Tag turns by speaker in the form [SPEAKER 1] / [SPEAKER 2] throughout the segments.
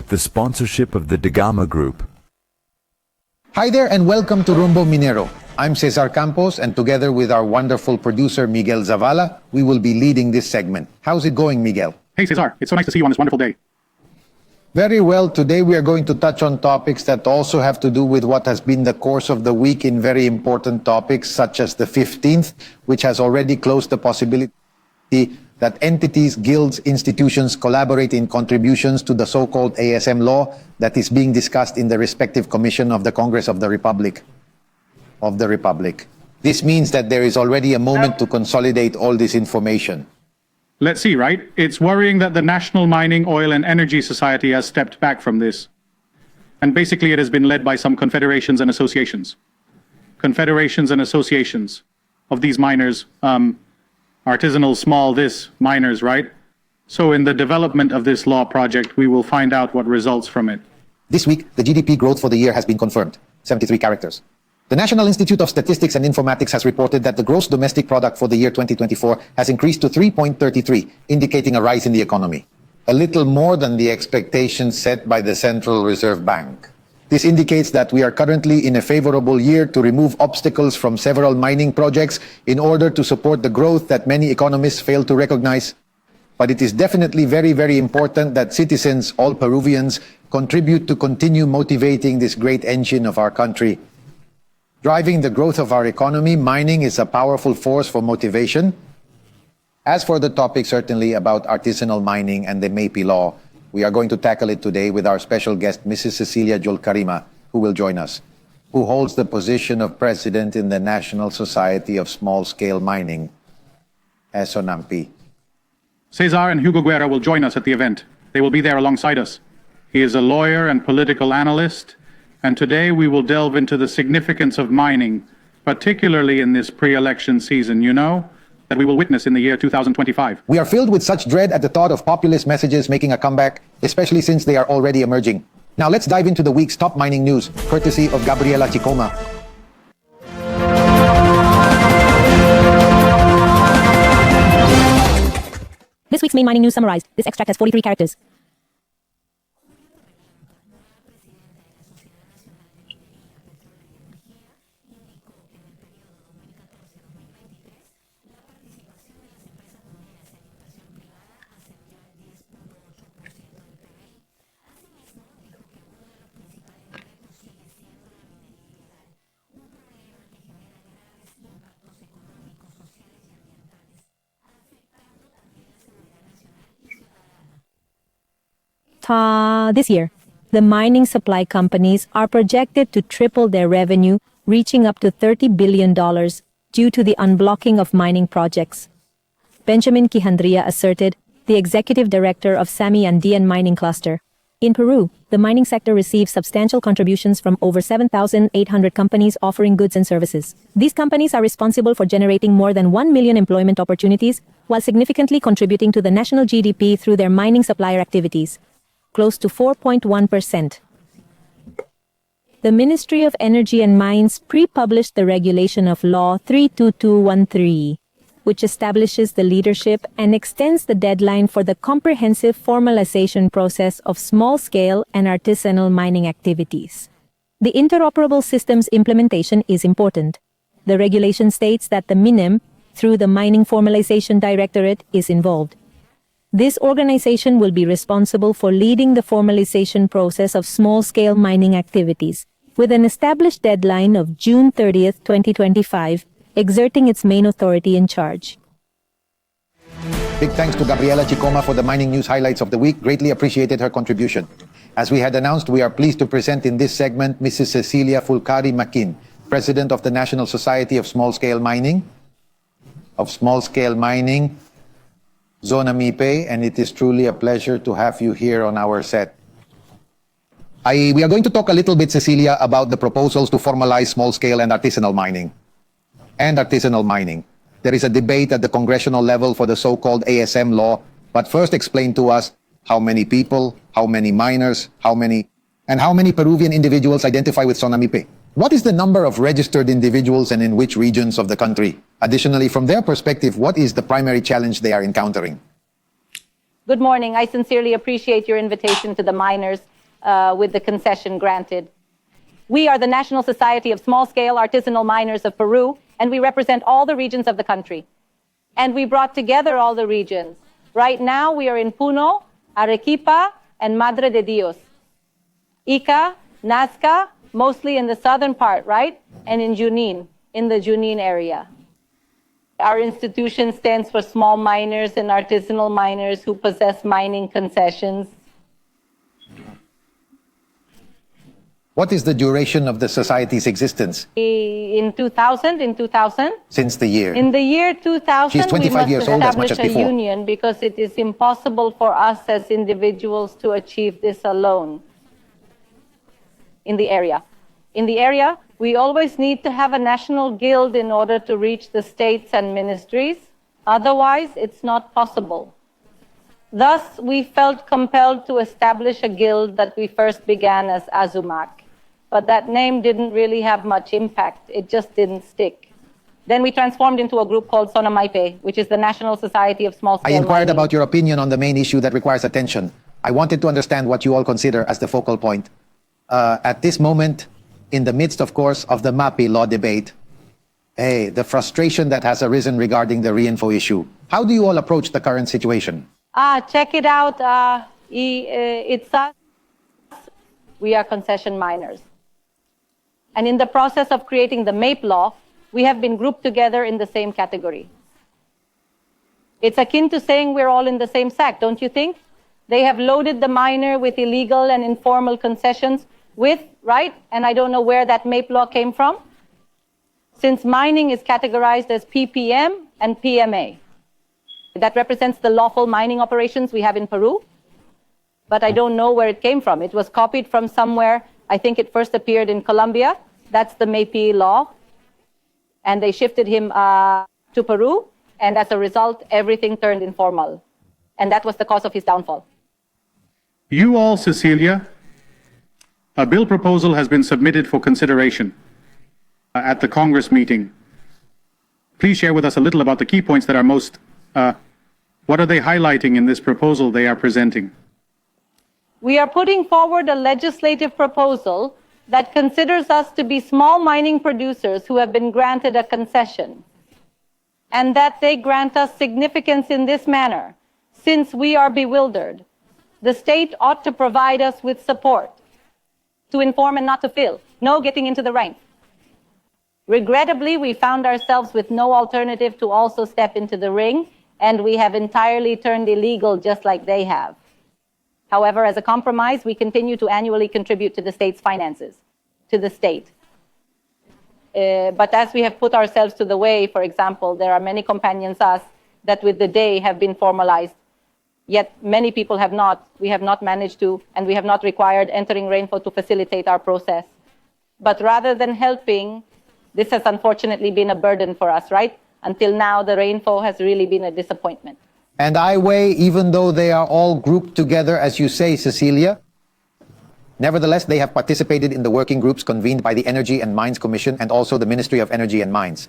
[SPEAKER 1] with the sponsorship of the Dagama Group.
[SPEAKER 2] Hi there and welcome to Rumbo Minero. I'm Cesar Campos and together with our wonderful producer Miguel Zavala, we will be leading this segment. How's it going, Miguel?
[SPEAKER 3] Hey Cesar, it's so nice to see you on this wonderful day.
[SPEAKER 2] Very well. Today we are going to touch on topics that also have to do with what has been the course of the week in very important topics such as the 15th, which has already closed the possibility that entities, guilds, institutions collaborate in contributions to the so-called ASM law that is being discussed in the respective commission of the Congress of the Republic. This means that there is already a moment to consolidate all this information.
[SPEAKER 3] Let's see, right? It's worrying that the National Mining, Oil and Energy Society has stepped back from this. And basically it has been led by some confederations and associations. Confederations and associations of these miners, artisanal, small this miners, right? So in the development of this law project, we will find out what results from it.
[SPEAKER 2] This week, the GDP growth for the year has been confirmed, 73 characters. The National Institute of Statistics and Informatics has reported that the gross domestic product for the year 2024 has increased to 3.33, indicating a rise in the economy. A little more than the expectations set by the Central Reserve Bank. This indicates that we are currently in a favorable year to remove obstacles from several mining projects in order to support the growth that many economists fail to recognize. But it is definitely very, very important that citizens, all Peruvians, contribute to continue motivating this great engine of our country. Driving the growth of our economy, mining is a powerful force for motivation. As for the topic certainly about artisanal mining and the MAPI law, we are going to tackle it today with our special guest, Mrs. Cecilia Julcarima, who will join us, who holds the position of President in the National Society of Small-Scale Mining, Sonamipe.
[SPEAKER 3] Cesar and Hugo Guerra will join us at the event. They will be there alongside us. He is a lawyer and political analyst, and today we will delve into the significance of mining, particularly in this pre-election season, that we will witness in the year 2025.
[SPEAKER 2] We are filled with such dread at the thought of populist messages making a comeback, especially since they are already emerging. Now let's dive into the week's top mining news, courtesy of Gabriela Chicoma.
[SPEAKER 4] This week's main mining news summarized. This extract has 43 characters. This year, the mining supply companies are projected to triple their revenue, reaching up to $30 billion due to the unblocking of mining projects. Benjamin Quijandria asserted, the executive director of SAMI Andean Mining Cluster. In Peru, the mining sector receives substantial contributions from over 7,800 companies offering goods and services. These companies are responsible for generating more than 1 million employment opportunities, while significantly contributing to the national GDP through their mining supplier activities. Close to 4.1%. The Ministry of Energy and Mines pre-published the regulation of Law 32213, which establishes the leadership and extends the deadline for the comprehensive formalization process of small-scale and artisanal mining activities. The interoperable systems implementation is important. The regulation states that the MINEM, through the Mining Formalization Directorate, is involved. This organization will be responsible for leading the formalization process of small-scale mining activities, with an established deadline of June 30, 2025, exerting its main authority in charge.
[SPEAKER 2] Big thanks to Gabriela Chicoma for the mining news highlights of the week. Greatly appreciated her contribution. As we had announced, we are pleased to present in this segment Mrs. Cecilia Julcarima, President of the National Society of Small-Scale Mining, Sonamipe, and it is truly a pleasure to have you here on our set. We are going to talk a little bit, Cecilia, about the proposals to formalize small-scale and artisanal mining. There is a debate at the congressional level for the so-called ASM law, but first explain to us how many people, how many miners, how many Peruvian individuals identify with Sonamipe. What is the number of registered individuals and in which regions of the country? Additionally, from their perspective, what is the primary challenge they are encountering?
[SPEAKER 5] Good morning. I sincerely appreciate your invitation to the miners with the concession granted. We are the National Society of Small-Scale Artisanal Miners of Peru, and we represent all the regions of the country. And we brought together all the regions. Right now, we are in Puno, Arequipa, and Madre de Dios. Ica, Nazca, mostly in the southern part, right? And in Junin, in the Junin area. Our institution stands for small miners and artisanal miners who possess mining concessions.
[SPEAKER 2] What is the duration of the society's existence?
[SPEAKER 5] In 2000.
[SPEAKER 2] Since the year?
[SPEAKER 5] In the year 2000,
[SPEAKER 2] She's 25 years old, as much as before.
[SPEAKER 5] A union because it is impossible for us as individuals to achieve this alone. In the area, we always need to have a national guild in order to reach the states and ministries. Otherwise, it's not possible. Thus, we felt compelled to establish a guild that we first began as Azumac. But that name didn't really have much impact. It just didn't stick. Then we transformed into a group called Sonamipe, which is the National Society of Small-Scale
[SPEAKER 2] I inquired
[SPEAKER 5] Mining.
[SPEAKER 2] about your opinion on the main issue that requires attention. I wanted to understand what you all consider as the focal point. At this moment, in the midst, of course, of the MAPI law debate, the frustration that has arisen regarding the reinfo issue. How do you all approach the current situation?
[SPEAKER 5] Check it out. It's us. We are concession miners. And in the process of creating the MAPE law, we have been grouped together in the same category. It's akin to saying we're all in the same sack, don't you think? They have loaded the miner with illegal and informal concessions right? And I don't know where that MAPE law came from. Since mining is categorized as PPM and PMA. That represents the lawful mining operations we have in Peru. But I don't know where it came from. It was copied from somewhere. I think it first appeared in Colombia. That's the MAPE law. And they shifted him to Peru. And as a result, everything turned informal. And that was the cause of his downfall.
[SPEAKER 3] You all, Cecilia, a bill proposal has been submitted for consideration at the Congress meeting. Please share with us a little about the key points that are most, what are they highlighting in this proposal they are presenting?
[SPEAKER 5] We are putting forward a legislative proposal that considers us to be small mining producers who have been granted a concession, and that they grant us significance in this manner. Since we are bewildered, the state ought to provide us with support to inform and not to fill. No getting into the ranks. Regrettably, we found ourselves with no alternative to also step into the ring, and we have entirely turned illegal just like they have. However, as a compromise, we continue to annually contribute to the state's finances, to the state. But as we have put ourselves to the way, for example, there are many companions us that with the day have been formalized, yet many people have not. We have not managed to, and we have not required entering rainfall to facilitate our process. But rather than helping, this has unfortunately been a burden for us, right? Until now, the rainfall has really been a disappointment.
[SPEAKER 2] And I weigh, even though they are all grouped together, as you say, Cecilia, nevertheless, they have participated in the working groups convened by the Energy and Mines Commission and also the Ministry of Energy and Mines.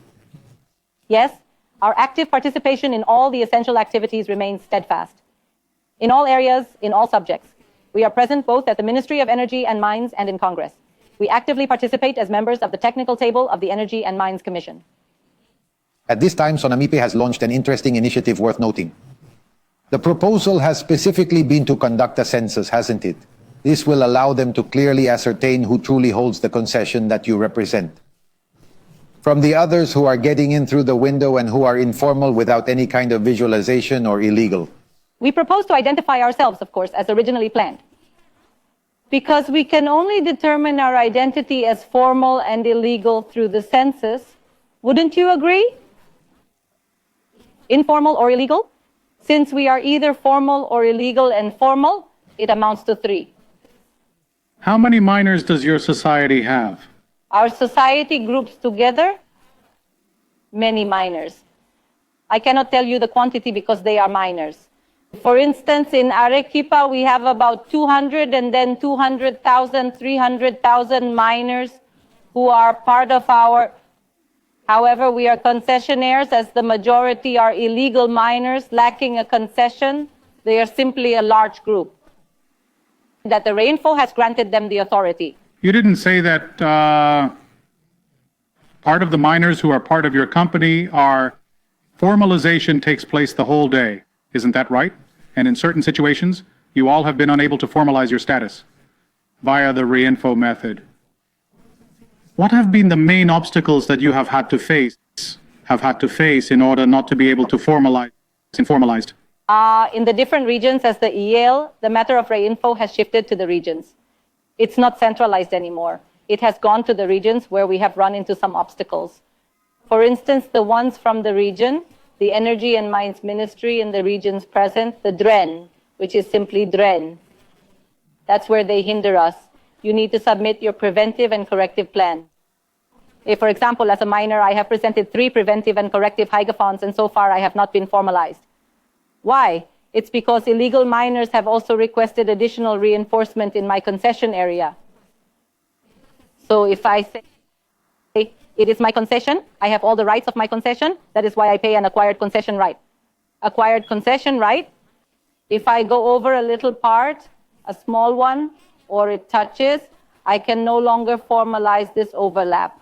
[SPEAKER 5] Yes, our active participation in all the essential activities remains steadfast. In all areas, in all subjects. We are present both at the Ministry of Energy and Mines and in Congress. We actively participate as members of the technical table of the Energy and Mines Commission.
[SPEAKER 2] At this time, Sonamipe has launched an interesting initiative worth noting. The proposal has specifically been to conduct a census, hasn't it? This will allow them to clearly ascertain who truly holds the concession that you represent. From the others who are getting in through the window and who are informal without any kind of visualization or illegal.
[SPEAKER 5] We propose to identify ourselves, of course, as originally planned. Because we can only determine our identity as formal and illegal through the census. Wouldn't you agree? Informal or illegal? Since we are either formal or illegal and formal, it amounts to 3.
[SPEAKER 3] How many miners does your society have?
[SPEAKER 5] Our society groups together many miners. I cannot tell you the quantity because they are miners. For instance, in Arequipa, we have about 200 and then 200,000, 300,000 miners who are part of our. However, we are concessionaires as the majority are illegal miners lacking a concession. They are simply a large group. that the rainfall has granted them the authority.
[SPEAKER 3] You didn't say that part of the miners who are part of your company are formalization takes place the whole day. Isn't that right? And in certain situations, you all have been unable to formalize your status via the reinfo method. What have been the main obstacles that you have had to face in order not to be able to formalize informalized?
[SPEAKER 5] In the different regions as the EL, the matter of reinfo has shifted to the regions. It's not centralized anymore. It has gone to the regions where we have run into some obstacles. For instance, the ones from the region, the Energy and Mines Ministry in the regions present, the DREN, which is simply DREN. That's where they hinder us. You need to submit your preventive and corrective plan. If, for example, as a miner, I have presented 3 preventive and corrective hydrophons, and so far I have not been formalized. Why? It's because illegal miners have also requested additional reinforcement in my concession area. So if I say it is my concession, I have all the rights of my concession, that is why I pay an acquired concession right. Acquired concession right, if I go over a little part, a small one, or it touches, I can no longer formalize this overlap.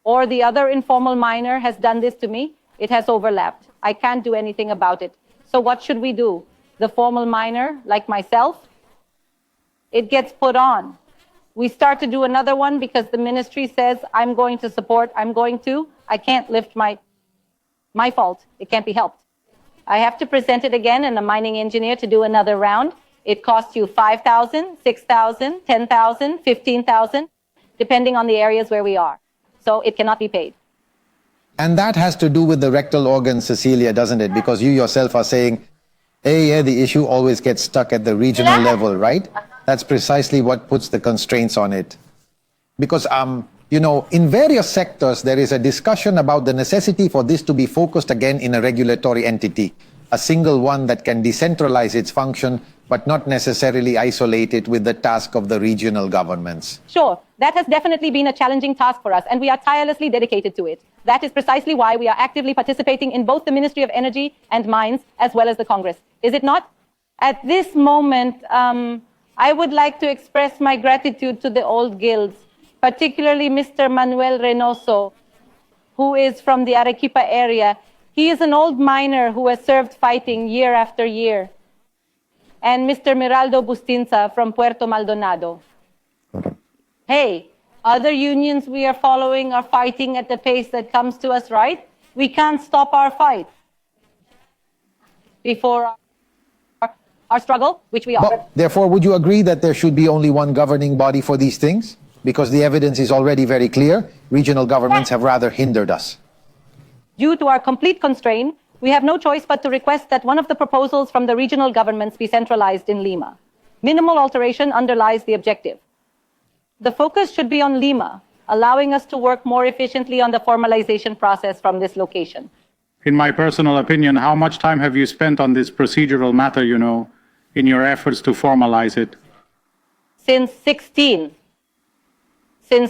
[SPEAKER 5] Or the other informal miner has done this to me, it has overlapped. I can't do anything about it. So what should we do? The formal miner, like myself, it gets put on. We start to do another one because the ministry says, I'm going to support, I can't lift my fault. It can't be helped. I have to present it again and a mining engineer to do another round. It costs you 5,000, 6,000, 10,000, 15,000, depending on the areas where we are. So it cannot be paid.
[SPEAKER 2] And that has to do with the rectal organ, Cecilia, doesn't it? Because you yourself are saying, hey, the issue always gets stuck at the regional level, right? That's precisely what puts the constraints on it. Because, in various sectors, there is a discussion about the necessity for this to be focused again in a regulatory entity, a single one that can decentralize its function, but not necessarily isolate it with the task of the regional governments.
[SPEAKER 5] Sure, that has definitely been a challenging task for us, and we are tirelessly dedicated to it. That is precisely why we are actively participating in both the Ministry of Energy and Mines, as well as the Congress. Is it not? At this moment, I would like to express my gratitude to the old guilds, particularly Mr. Manuel Reynoso, who is from the Arequipa area. He is an old miner who has served fighting year after year. And Mr. Miraldo Bustinza from Puerto Maldonado. Hey, other unions we are following are fighting at the pace that comes to us, right? We can't stop our fight before our struggle, which we are.
[SPEAKER 2] But, therefore, would you agree that there should be only one governing body for these things? Because the evidence is already very clear. Regional governments have rather hindered us.
[SPEAKER 5] Due to our complete constraint, we have no choice but to request that one of the proposals from the regional governments be centralized in Lima. Minimal alteration underlies the objective. The focus should be on Lima, allowing us to work more efficiently on the formalization process from this location.
[SPEAKER 3] In my personal opinion, how much time have you spent on this procedural matter, in your efforts to formalize it?
[SPEAKER 5] Since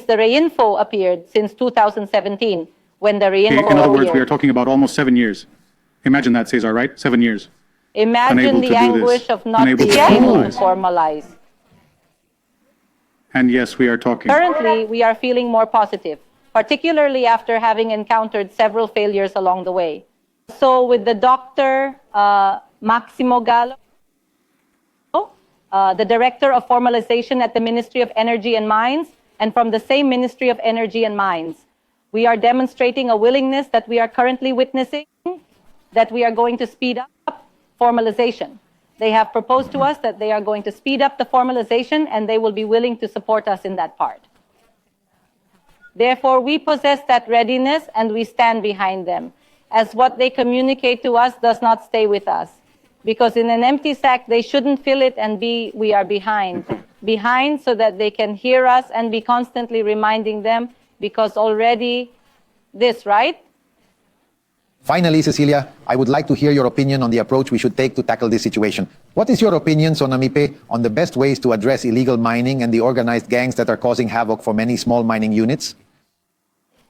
[SPEAKER 5] the reinfo appeared, since 2017, when the reinfo appeared.
[SPEAKER 3] In other words, we are talking about almost 7 years. Imagine that, Cesar, right? 7 years.
[SPEAKER 5] Imagine the anguish of not being able to formalize.
[SPEAKER 3] And yes, we are talking.
[SPEAKER 5] Currently, we are feeling more positive, particularly after having encountered several failures along the way. So with the Dr. Maximo Gallo, the Director of Formalization at the Ministry of Energy and Mines, and from the same Ministry of Energy and Mines, we are demonstrating a willingness that we are currently witnessing, that we are going to speed up formalization. They have proposed to us that they are going to speed up the formalization and they will be willing to support us in that part. Therefore, we possess that readiness and we stand behind them, as what they communicate to us does not stay with us. Because in an empty sack, they shouldn't fill it and we are behind. Behind so that they can hear us and be constantly reminding them, because already this, right?
[SPEAKER 2] Finally, Cecilia, I would like to hear your opinion on the approach we should take to tackle this situation. What is your opinion, Sonamipe, on the best ways to address illegal mining and the organized gangs that are causing havoc for many small mining units?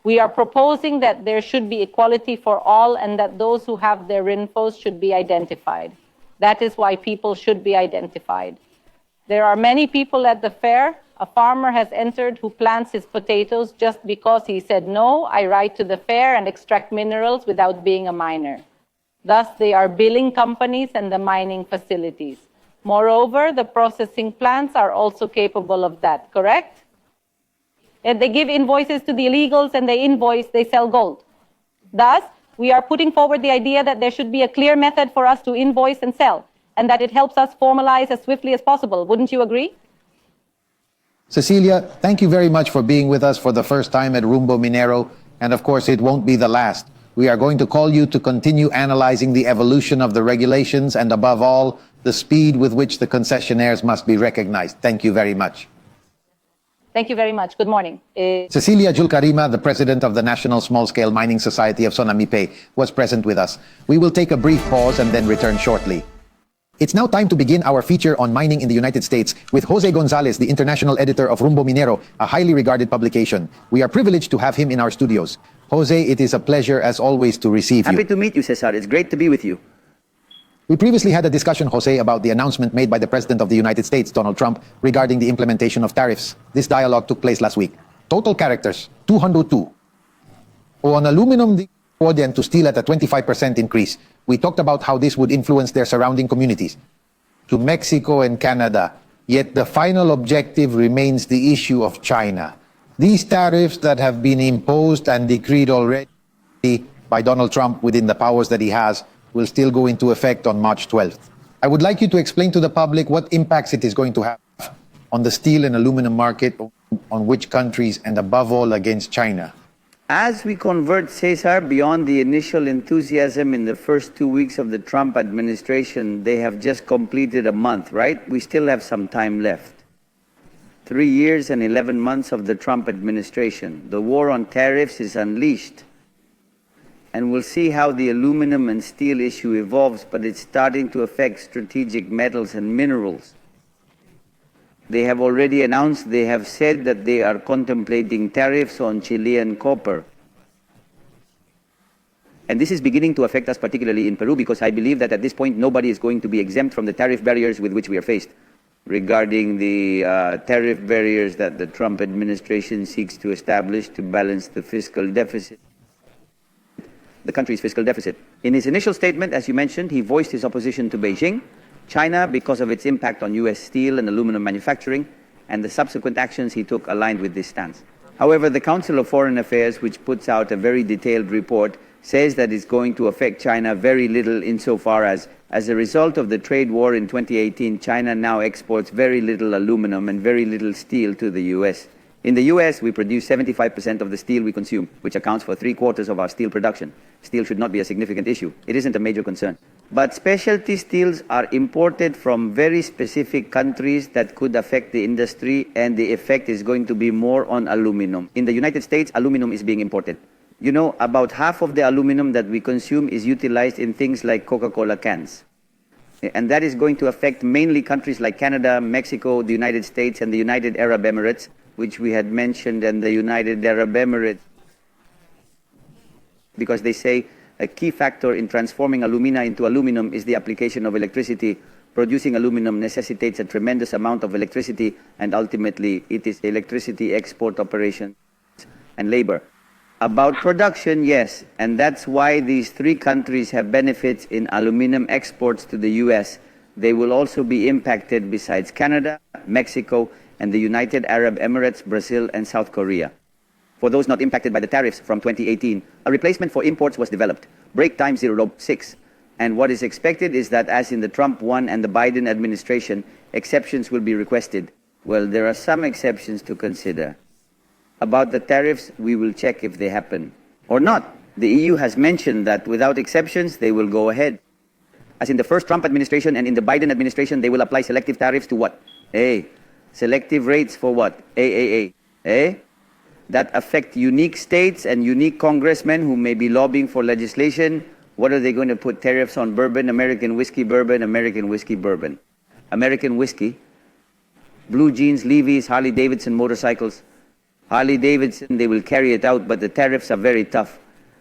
[SPEAKER 5] We are proposing that there should be equality for all and that those who have their RINFOs should be identified. That is why people should be identified. There are many people at the fair. A farmer has entered who plants his potatoes just because he said, no, I ride to the fair and extract minerals without being a miner. Thus, they are billing companies and the mining facilities. Moreover, the processing plants are also capable of that, correct? And they give invoices to the illegals and they sell gold. Thus, we are putting forward the idea that there should be a clear method for us to invoice and sell, and that it helps us formalize as swiftly as possible. Wouldn't you agree?
[SPEAKER 2] Cecilia, thank you very much for being with us for the first time at Rumbo Minero, and of course it won't be the last. We are going to call you to continue analyzing the evolution of the regulations and above all, the speed with which the concessionaires must be recognized. Thank you very much.
[SPEAKER 5] Thank you very much. Good morning.
[SPEAKER 2] Cecilia Julcarima, the president of the National Small-Scale Mining Society of Sonamipe, was present with us. We will take a brief pause and then return shortly. It's now time to begin our feature on mining in the United States with José Gonzáles, the international editor of Rumbo Minero, a highly regarded publication. We are privileged to have him in our studios. José, it is a pleasure as always to receive you.
[SPEAKER 6] Happy to meet you, Cesar. It's great to be with you.
[SPEAKER 2] We previously had a discussion, José, about the announcement made by the President of the United States, Donald Trump, regarding the implementation of tariffs. This dialogue took place last week. Total characters, 202. On aluminum, and to steel at a 25% increase. We talked about how this would influence their surrounding communities. To Mexico and Canada, yet the final objective remains the issue of China. These tariffs that have been imposed and decreed already by Donald Trump within the powers that he has will still go into effect on March 12th. I would like you to explain to the public what impacts it is going to have on the steel and aluminum market, on which countries, and above all against China.
[SPEAKER 6] As we convert, Cesar, beyond the initial enthusiasm in the first 2 weeks of the Trump administration, they have just completed a month, right? We still have some time left. 3 years and 11 months of the Trump administration. The war on tariffs is unleashed. And we'll see how the aluminum and steel issue evolves, but it's starting to affect strategic metals and minerals. They have already announced, they have said that they are contemplating tariffs on Chilean copper. And this is beginning to affect us particularly in Peru, because I believe that at this point nobody is going to be exempt from the tariff barriers with which we are faced. Regarding the tariff barriers that the Trump administration seeks to establish to balance the fiscal deficit, the country's fiscal deficit. In his initial statement, as you mentioned, he voiced his opposition to Beijing, China because of its impact on US steel and aluminum manufacturing, and the subsequent actions he took aligned with this stance. However, the Council of Foreign Affairs, which puts out a very detailed report, says that it's going to affect China very little insofar as a result of the trade war in 2018, China now exports very little aluminum and very little steel to the US. In the US, we produce 75% of the steel we consume, which accounts for 3/4 of our steel production. Steel should not be a significant issue. It isn't a major concern. But specialty steels are imported from very specific countries that could affect the industry, and the effect is going to be more on aluminum. In the United States, aluminum is being imported. You know, about half of the aluminum that we consume is utilized in things like Coca-Cola cans. And that is going to affect mainly countries like Canada, Mexico, the United States, and the United Arab Emirates, which we had mentioned, and the United Arab Emirates, because they say a key factor in transforming alumina into aluminum is the application of electricity. Producing aluminum necessitates a tremendous amount of electricity, and ultimately it is electricity export operations and labor. About production, yes, and that's why these three countries have benefits in aluminum exports to the US. They will also be impacted besides Canada, Mexico, and the United Arab Emirates, Brazil, and South Korea. For those not impacted by the tariffs from 2018, a replacement for imports was developed, break time 0.6. And what is expected is that, as in the Trump 1 and the Biden administration, exceptions will be requested. Well, there are some exceptions to consider. About the tariffs, we will check if they happen or not. The EU has mentioned that without exceptions, they will go ahead. As in the first Trump administration and in the Biden administration, they will apply selective tariffs to what? Selective rates for what? That affect unique states and unique congressmen who may be lobbying for legislation. What are they going to put tariffs on? Bourbon, American whiskey, bourbon, American whiskey, bourbon. American whiskey, blue jeans, Levi's, Harley Davidson motorcycles. Harley Davidson, they will carry it out, but the tariffs are very tough.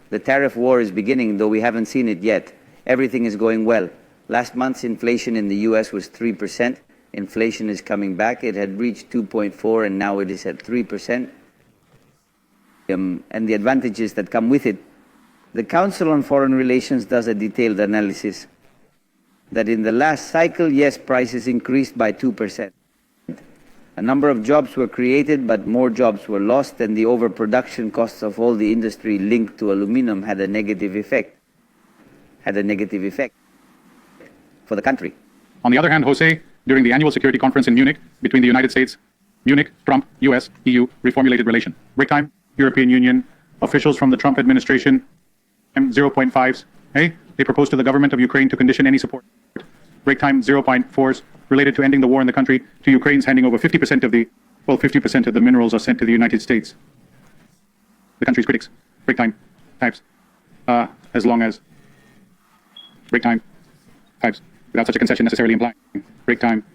[SPEAKER 6] The tariff war is beginning, though we haven't seen it yet. Everything is going well. Last month's inflation in the US was 3%. Inflation is coming back. It had reached 2.4 and now it is at 3%. And the advantages that come with it. The Council on Foreign Relations does a detailed analysis that in the last cycle, yes, prices increased by 2%. A number of jobs were created, but more jobs were lost, and the overproduction costs of all the industry linked to aluminum had a negative effect. For the country.
[SPEAKER 3] On the other hand, Jose, during the annual security conference in Munich between the United States, Munich, Trump, US, EU, reformulated relation. Break time, European Union, officials from the Trump administration, 0.5s, hey, they proposed to the government of Ukraine to condition any support. Break time, 0.4s, related to ending the war in the country, to Ukraine's handing over 50% of the, 50% of the minerals are sent to the United States. The country's critics, break time, types, as long as break time, types, without such a concession necessarily implying break time,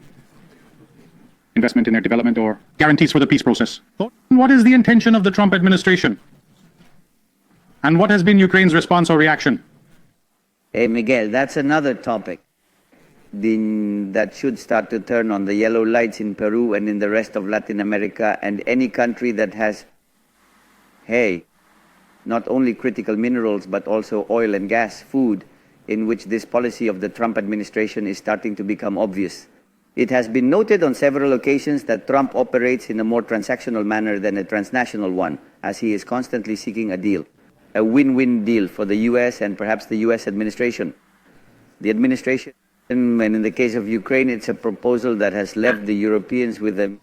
[SPEAKER 3] investment in their development or guarantees for the peace process. What is the intention of the Trump administration? And what has been Ukraine's response or reaction?
[SPEAKER 6] Hey, Miguel, that's another topic that should start to turn on the yellow lights in Peru and in the rest of Latin America and any country that has, hey, not only critical minerals, but also oil and gas, food, in which this policy of the Trump administration is starting to become obvious. It has been noted on several occasions that Trump operates in a more transactional manner than a transnational one, as he is constantly seeking a deal, a win-win deal for the US and perhaps the US administration. The administration, and in the case of Ukraine, it's a proposal that has left the Europeans with a,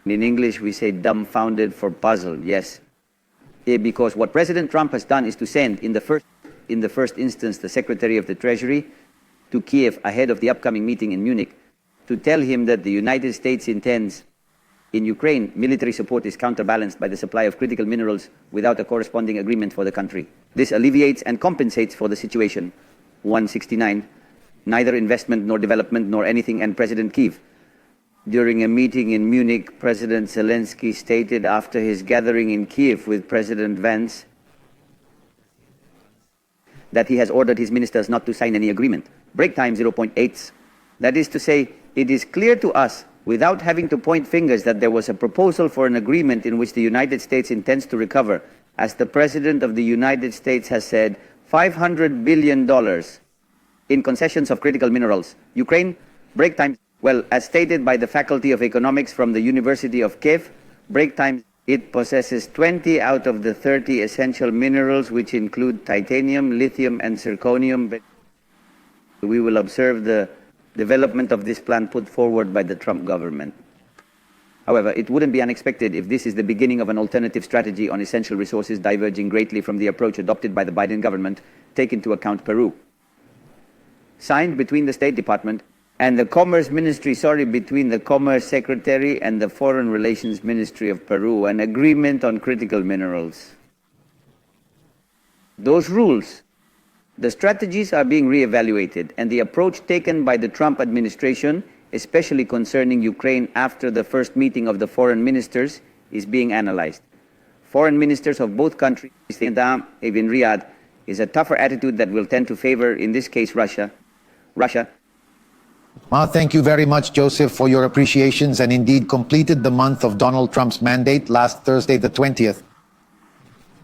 [SPEAKER 6] in English we say dumbfounded for puzzled, yes. Because what President Trump has done is to send in the first instance the Secretary of the Treasury to Kiev ahead of the upcoming meeting in Munich to tell him that the United States intends in Ukraine military support is counterbalanced by the supply of critical minerals without a corresponding agreement for the country. This alleviates and compensates for the situation. 169, neither investment nor development nor anything, and President Kiev. During a meeting in Munich, President Zelensky stated after his gathering in Kiev with President Vance that he has ordered his ministers not to sign any agreement. Break time 0.8. That is to say, it is clear to us, without having to point fingers, that there was a proposal for an agreement in which the United States intends to recover, as the President of the United States has said, $500 billion in concessions of critical minerals. Ukraine, break time, well, as stated by the Faculty of Economics from the University of Kiev, break time, it possesses 20 out of the 30 essential minerals, which include titanium, lithium, and zirconium. We will observe the development of this plan put forward by the Trump government. However, it wouldn't be unexpected if this is the beginning of an alternative strategy on essential resources diverging greatly from the approach adopted by the Biden government, take into account Peru. Signed between the State Department and the Commerce Ministry, between the Commerce Secretary and the Foreign Relations Ministry of Peru, an agreement on critical minerals. Those rules, the strategies are being reevaluated, and the approach taken by the Trump administration, especially concerning Ukraine after the first meeting of the foreign ministers, is being analyzed. Foreign ministers of both countries, in Riyadh, is a tougher attitude that will tend to favor, in this case, Russia.
[SPEAKER 2] Well, thank you very much, Joseph, for your appreciations, and indeed completed the month of Donald Trump's mandate last Thursday, the 20th.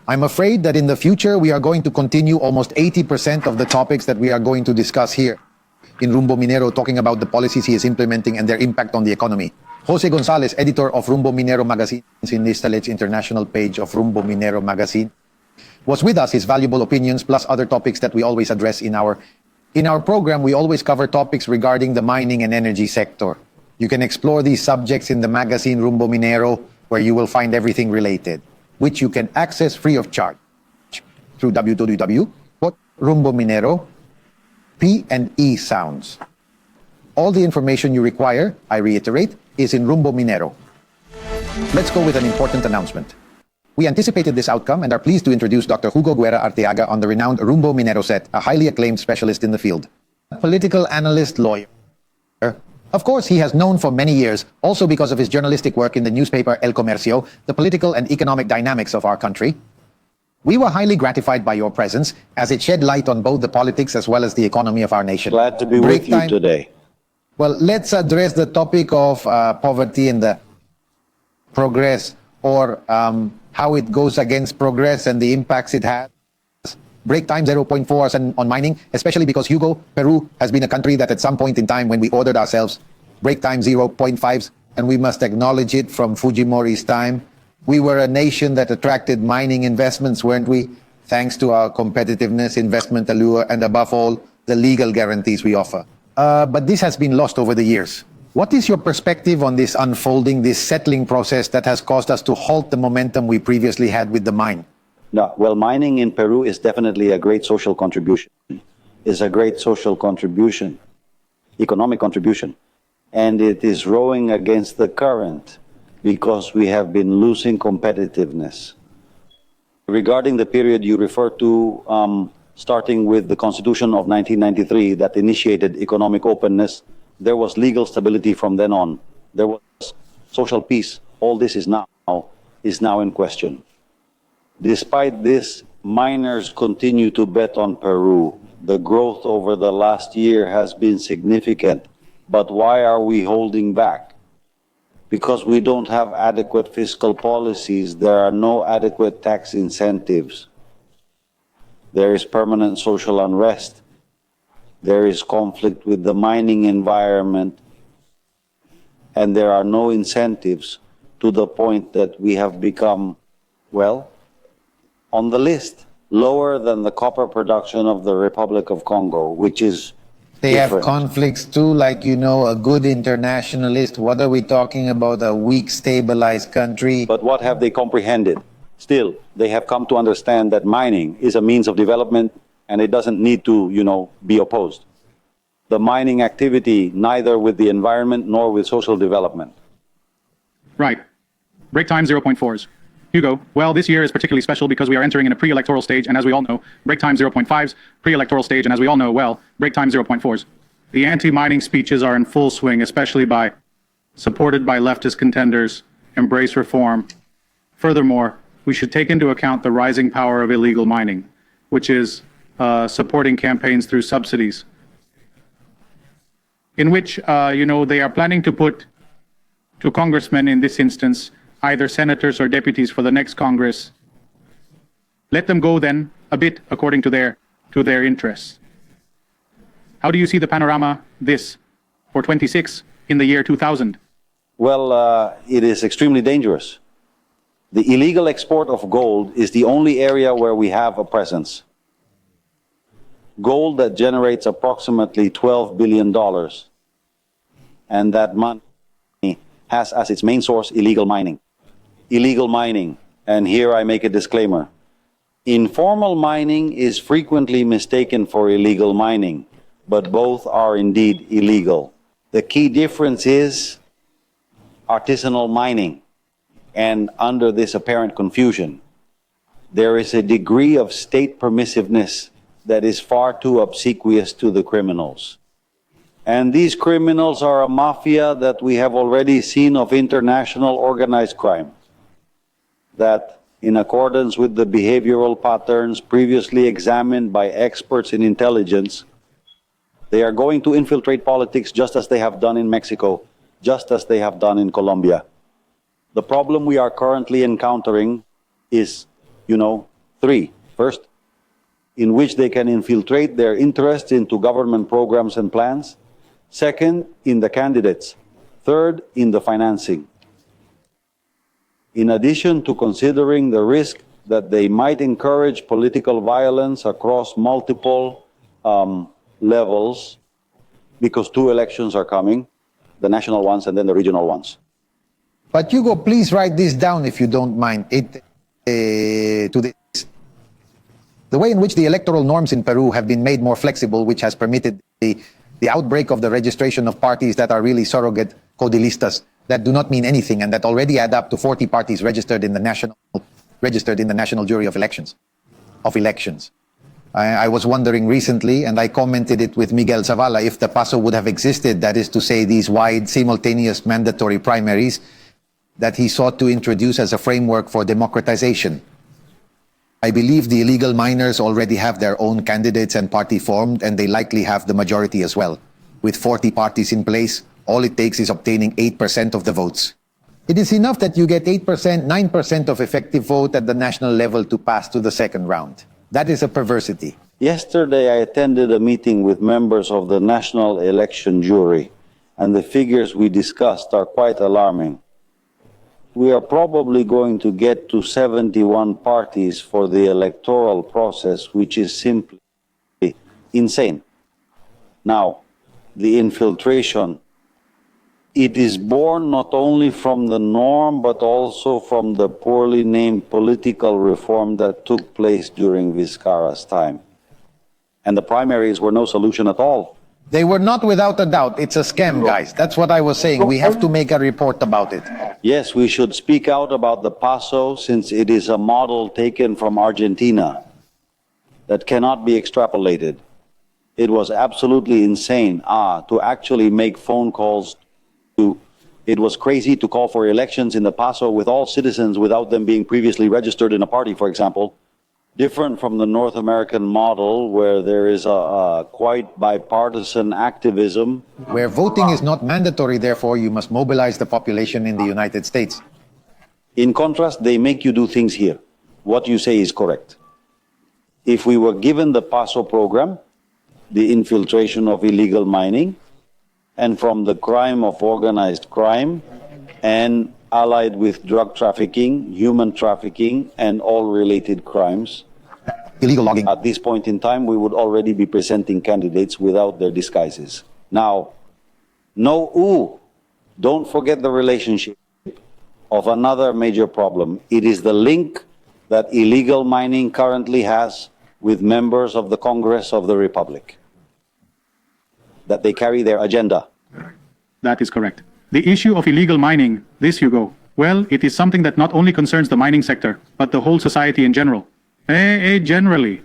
[SPEAKER 2] I'm afraid that in the future, we are going to continue almost 80% of the topics that we are going to discuss here in Rumbo Minero, talking about the policies he is implementing and their impact on the economy. José Gonzáles, editor of Rumbo Minero magazine, in Nistalet's international page of Rumbo Minero magazine, was with us. His valuable opinions, plus other topics that we always address in our program. We always cover topics regarding the mining and energy sector. You can explore these subjects in the magazine Rumbo Minero, where you will find everything related, which you can access free of charge through www.rumbominero, P&E sounds. All the information you require, I reiterate, is in Rumbo Minero. Let's go with an important announcement. We anticipated this outcome and are pleased to introduce Dr. Hugo Guerra Arteaga on the renowned Rumbo Minero set, a highly acclaimed specialist in the field. A political analyst, lawyer. Of course, he has known for many years, also because of his journalistic work in the newspaper El Comercio, the political and economic dynamics of our country. We were highly gratified by your presence, as it shed light on both the politics as well as the economy of our nation.
[SPEAKER 7] Glad to be with you today.
[SPEAKER 2] Well, let's address the topic of poverty and the progress, or how it goes against progress and the impacts it has. Break time 0.4 on mining, especially because Hugo, Peru has been a country that at some point in time when we ordered ourselves break time 0.5s, and we must acknowledge it from Fujimori's time, we were a nation that attracted mining investments, weren't we? Thanks to our competitiveness, investment allure, and above all, the legal guarantees we offer. But this has been lost over the years. What is your perspective on this unfolding, this settling process that has caused us to halt the momentum we previously had with the mine?
[SPEAKER 7] No, well, mining in Peru is definitely a great social contribution. It's a great social contribution, economic contribution. And it is rowing against the current because we have been losing competitiveness. Regarding the period you refer to, starting with the Constitution of 1993 that initiated economic openness, there was legal stability from then on. There was social peace. All this is now in question. Despite this, miners continue to bet on Peru. The growth over the last year has been significant. But why are we holding back? Because we don't have adequate fiscal policies. There are no adequate tax incentives. There is permanent social unrest. There is conflict with the mining environment. And there are no incentives, to the point that we have become, well, on the list, lower than the copper production of the Republic of Congo, which is
[SPEAKER 2] They
[SPEAKER 7] different.
[SPEAKER 2] have conflicts too, like, a good internationalist. What are we talking about? A weak, stabilized country?
[SPEAKER 7] But what have they comprehended? Still, they have come to understand that mining is a means of development and it doesn't need to, be opposed. The mining activity, neither with the environment nor with social development.
[SPEAKER 3] Right. Break time 0.4s. Hugo, well, this year is particularly special because we are entering in a pre-electoral stage, and as we all know, break time 0.5s, pre-electoral stage, and as we all know, well, break time 0.4s. The anti-mining speeches are in full swing, especially supported by leftist contenders, embrace reform. Furthermore, we should take into account the rising power of illegal mining, which is supporting campaigns through subsidies, in which, they are planning to put to congressmen in this instance, either senators or deputies for the next Congress. Let them go then a bit according to their interests. How do you see the panorama for 26 in the year 2000?
[SPEAKER 7] Well, it is extremely dangerous. The illegal export of gold is the only area where we have a presence. Gold that generates approximately $12 billion, and that money has as its main source illegal mining. Illegal mining, and here I make a disclaimer. Informal mining is frequently mistaken for illegal mining, but both are indeed illegal. The key difference is artisanal mining, and under this apparent confusion, there is a degree of state permissiveness that is far too obsequious to the criminals. And these criminals are a mafia that we have already seen of international organized crime, that in accordance with the behavioral patterns previously examined by experts in intelligence, they are going to infiltrate politics just as they have done in Mexico, just as they have done in Colombia. The problem we are currently encountering is, three. First, in which they can infiltrate their interests into government programs and plans. Second, in the candidates. Third, in the financing. In addition to considering the risk that they might encourage political violence across multiple levels, because two elections are coming, the national ones and then the regional ones.
[SPEAKER 2] But Hugo, please write this down if you don't mind. To this. The way in which the electoral norms in Peru have been made more flexible, which has permitted the outbreak of the registration of parties that are really surrogate codilistas, that do not mean anything, and that already add up to 40 parties registered in the national jury of elections. I was wondering recently, and I commented it with Miguel Zavala, if the PASO would have existed, that is to say, these wide, simultaneous mandatory primaries that he sought to introduce as a framework for democratization. I believe the illegal miners already have their own candidates and party formed, and they likely have the majority as well. With 40 parties in place, all it takes is obtaining 8% of the votes. It is enough that you get 8%, 9% of effective vote at the national level to pass to the second round. That is a perversity.
[SPEAKER 7] Yesterday, I attended a meeting with members of the National Election Jury, and the figures we discussed are quite alarming. We are probably going to get to 71 parties for the electoral process, which is simply insane. Now, the infiltration, it is born not only from the norm, but also from the poorly named political reform that took place during Vizcarra's time. And the primaries were no solution at all.
[SPEAKER 2] They were not without a doubt. It's a scam, guys. That's what I was saying. We have to make a report about it.
[SPEAKER 7] Yes, we should speak out about the Paso since it is a model taken from Argentina that cannot be extrapolated. It was absolutely insane to actually make phone calls to. It was crazy to call for elections in the Paso with all citizens without them being previously registered in a party, for example. Different from the North American model where there is a quite bipartisan activism.
[SPEAKER 2] Where voting is not mandatory, therefore you must mobilize the population in the United States.
[SPEAKER 7] In contrast, they make you do things here. What you say is correct. If we were given the PASO program, the infiltration of illegal mining, and from the crime of organized crime, and allied with drug trafficking, human trafficking, and all related crimes,
[SPEAKER 2] illegal logging.
[SPEAKER 7] At this point in time, we would already be presenting candidates without their disguises. Now, don't forget the relationship of another major problem. It is the link that illegal mining currently has with members of the Congress of the Republic, that they carry their agenda.
[SPEAKER 3] That is correct. The issue of illegal mining, Hugo, well, it is something that not only concerns the mining sector, but the whole society in general. Generally.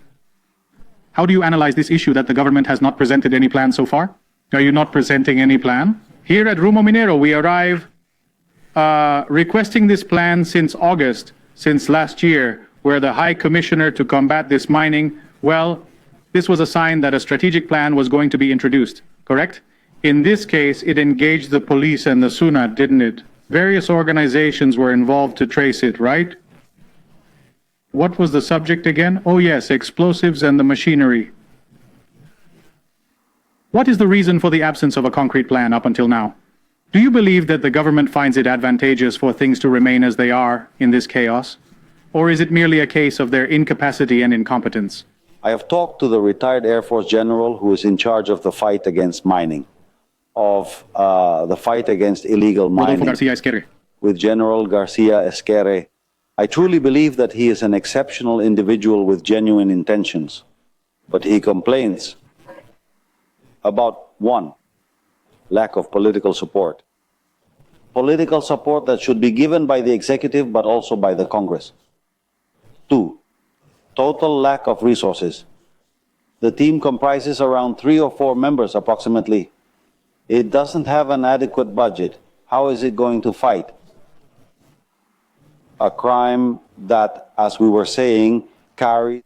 [SPEAKER 3] How do you analyze this issue that the government has not presented any plan so far? Are you not presenting any plan? Here at Rumbo Minero, we arrive requesting this plan since August, since last year, where the High Commissioner to combat this mining, well, this was a sign that a strategic plan was going to be introduced, correct? In this case, it engaged the police and the SUNA, didn't it? Various organizations were involved to trace it, right? What was the subject again? Oh yes, explosives and the machinery. What is the reason for the absence of a concrete plan up until now? Do you believe that the government finds it advantageous for things to remain as they are in this chaos? Or is it merely a case of their incapacity and incompetence?
[SPEAKER 7] I have talked to the retired Air Force general who is in charge of the fight against mining, of the fight against illegal mining, with General Garcia Esquerre. I truly believe that he is an exceptional individual with genuine intentions, but he complains about one, lack of political support. Political support that should be given by the executive but also by the Congress. Two, total lack of resources. The team comprises around 3 or 4 members approximately. It doesn't have an adequate budget. How is it going to fight a crime that, as we were saying, carries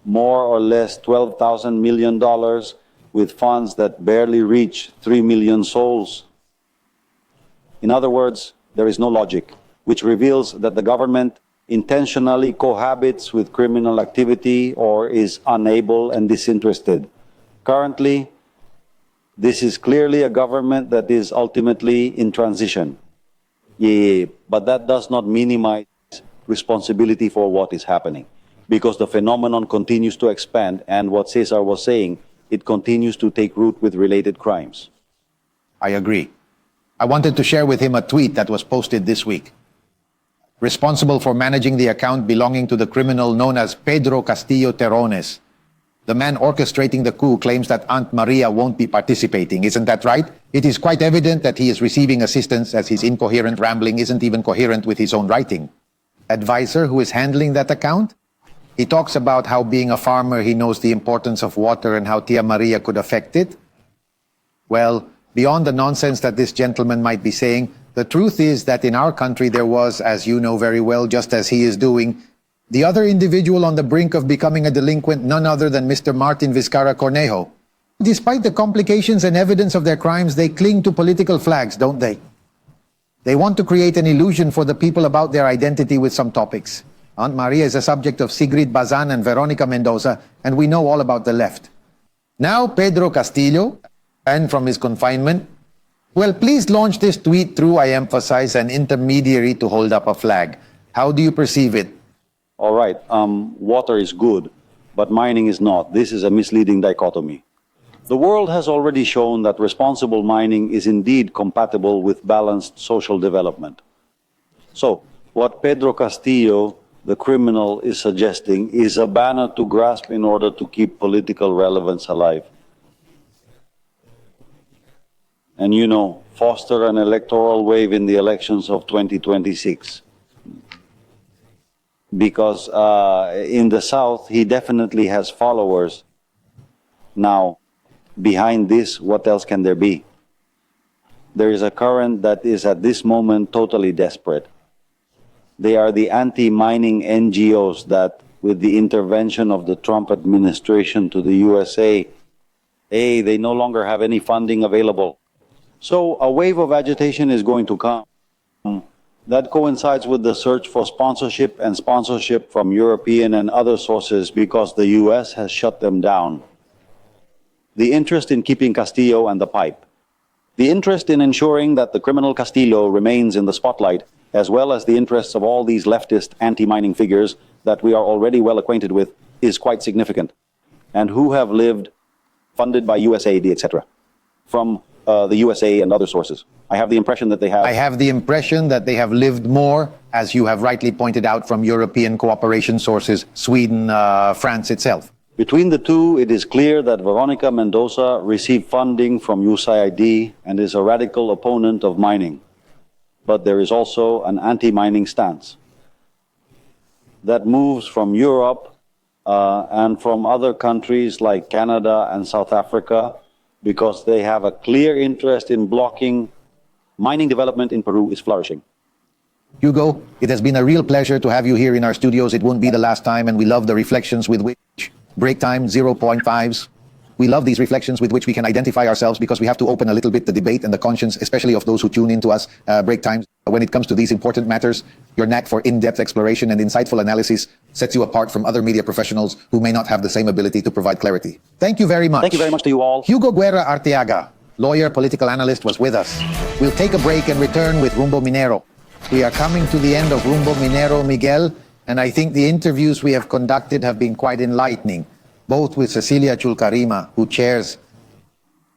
[SPEAKER 7] more or less $12,000 million with funds that barely reach 3 million souls? In other words, there is no logic, which reveals that the government intentionally cohabits with criminal activity or is unable and disinterested. Currently, this is clearly a government that is ultimately in transition. But that does not minimize responsibility for what is happening, because the phenomenon continues to expand, and what Cesar was saying, it continues to take root with related crimes.
[SPEAKER 2] I agree. I wanted to share with him a tweet that was posted this week. Responsible for managing the account belonging to the criminal known as Pedro Castillo Terrones. The man orchestrating the coup claims that Aunt Maria won't be participating. Isn't that right? It is quite evident that he is receiving assistance, as his incoherent rambling isn't even coherent with his own writing. Advisor who is handling that account? He talks about how, being a farmer, he knows the importance of water and how Tia Maria could affect it. Well, beyond the nonsense that this gentleman might be saying, the truth is that in our country there was, as you know very well, just as he is doing, the other individual on the brink of becoming a delinquent, none other than Mr. Martin Vizcarra Cornejo. Despite the complications and evidence of their crimes, they cling to political flags, don't they? They want to create an illusion for the people about their identity with some topics. Aunt Maria is a subject of Sigrid Bazan and Veronica Mendoza, and we know all about the left. Now Pedro Castillo, and from his confinement, well, please launch this tweet through, I emphasize, an intermediary to hold up a flag. How do you perceive it?
[SPEAKER 7] All right, water is good, but mining is not. This is a misleading dichotomy. The world has already shown that responsible mining is indeed compatible with balanced social development. So, what Pedro Castillo, the criminal, is suggesting is a banner to grasp in order to keep political relevance alive. And you know, foster an electoral wave in the elections of 2026. Because in the South, he definitely has followers. Now, behind this, what else can there be? There is a current that is at this moment totally desperate. They are the anti-mining NGOs that, with the intervention of the Trump administration to the USA, they no longer have any funding available. So a wave of agitation is going to come. That coincides with the search for sponsorship and sponsorship from European and other sources because the US has shut them down. The interest in keeping Castillo and the pipe. The interest in ensuring that the criminal Castillo remains in the spotlight, as well as the interests of all these leftist anti-mining figures that we are already well acquainted with, is quite significant, and who have lived funded by USAID, etc., from the USA and other sources. I have the impression that they have...
[SPEAKER 2] I have the impression that they have lived more, as you have rightly pointed out, from European cooperation sources, Sweden, France itself.
[SPEAKER 7] Between the two, it is clear that Veronica Mendoza received funding from USAID and is a radical opponent of mining. But there is also an anti-mining stance that moves from Europe and from other countries like Canada and South Africa because they have a clear interest in blocking mining development in Peru is flourishing.
[SPEAKER 2] Hugo, it has been a real pleasure to have you here in our studios. It won't be the last time, and we love the reflections with which break time 0.5s. We love these reflections with which we can identify ourselves because we have to open a little bit the debate and the conscience, especially of those who tune in to us break times. When it comes to these important matters, your knack for in-depth exploration and insightful analysis sets you apart from other media professionals who may not have the same ability to provide clarity. Thank you very much.
[SPEAKER 7] Thank you very much to you all.
[SPEAKER 2] Hugo Guerra Arteaga, lawyer, political analyst, was with us. We'll take a break and return with Rumbo Minero. We are coming to the end of Rumbo Minero, Miguel, and I think the interviews we have conducted have been quite enlightening, both with Cecilia Julcarima, who chairs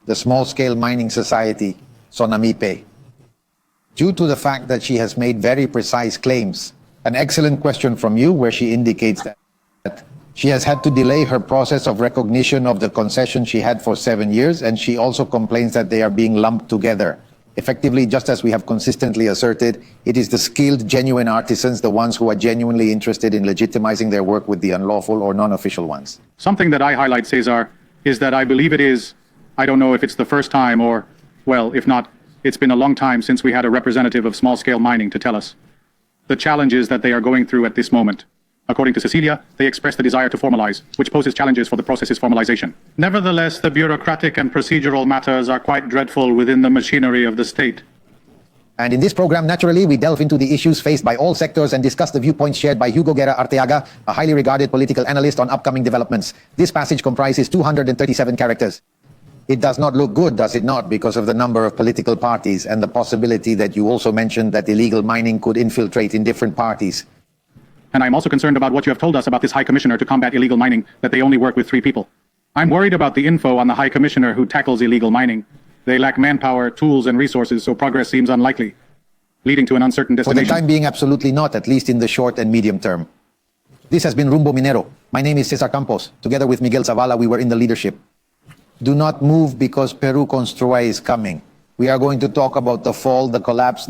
[SPEAKER 2] the small-scale mining society, Sonamipe, due to the fact that she has made very precise claims. An excellent question from you, where she indicates that she has had to delay her process of recognition of the concession she had for 7 years, and she also complains that they are being lumped together. Effectively, just as we have consistently asserted, it is the skilled, genuine artisans, the ones who are genuinely interested in legitimizing their work with the unlawful or non-official ones.
[SPEAKER 3] Something that I highlight, Cesar, is that I believe it is, I don't know if it's the first time or, well, if not, it's been a long time since we had a representative of small-scale mining to tell us the challenges that they are going through at this moment. According to Cecilia, they express the desire to formalize, which poses challenges for the process's formalization. Nevertheless, the bureaucratic and procedural matters are quite dreadful within the machinery of the state.
[SPEAKER 2] And in this program, naturally, we delve into the issues faced by all sectors and discuss the viewpoints shared by Hugo Guerra Arteaga, a highly regarded political analyst on upcoming developments. This passage comprises 237 characters. It does not look good, does it not, because of the number of political parties and the possibility that you also mentioned that illegal mining could infiltrate in different parties.
[SPEAKER 3] And I'm also concerned about what you have told us about this High Commissioner to combat illegal mining, that they only work with 3 people. I'm worried about the info on the High Commissioner who tackles illegal mining. They lack manpower, tools, and resources, so progress seems unlikely, leading to an uncertain destination.
[SPEAKER 2] For the time being, absolutely not, at least in the short and medium term. This has been Rumbo Minero. My name is Cesar Campos. Together with Miguel Zavala, we were in the leadership. Do not move because Peru Construye is coming. We are going to talk about the fall, the collapse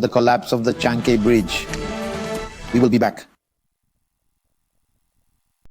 [SPEAKER 2] of the Chanque Bridge. We will be back.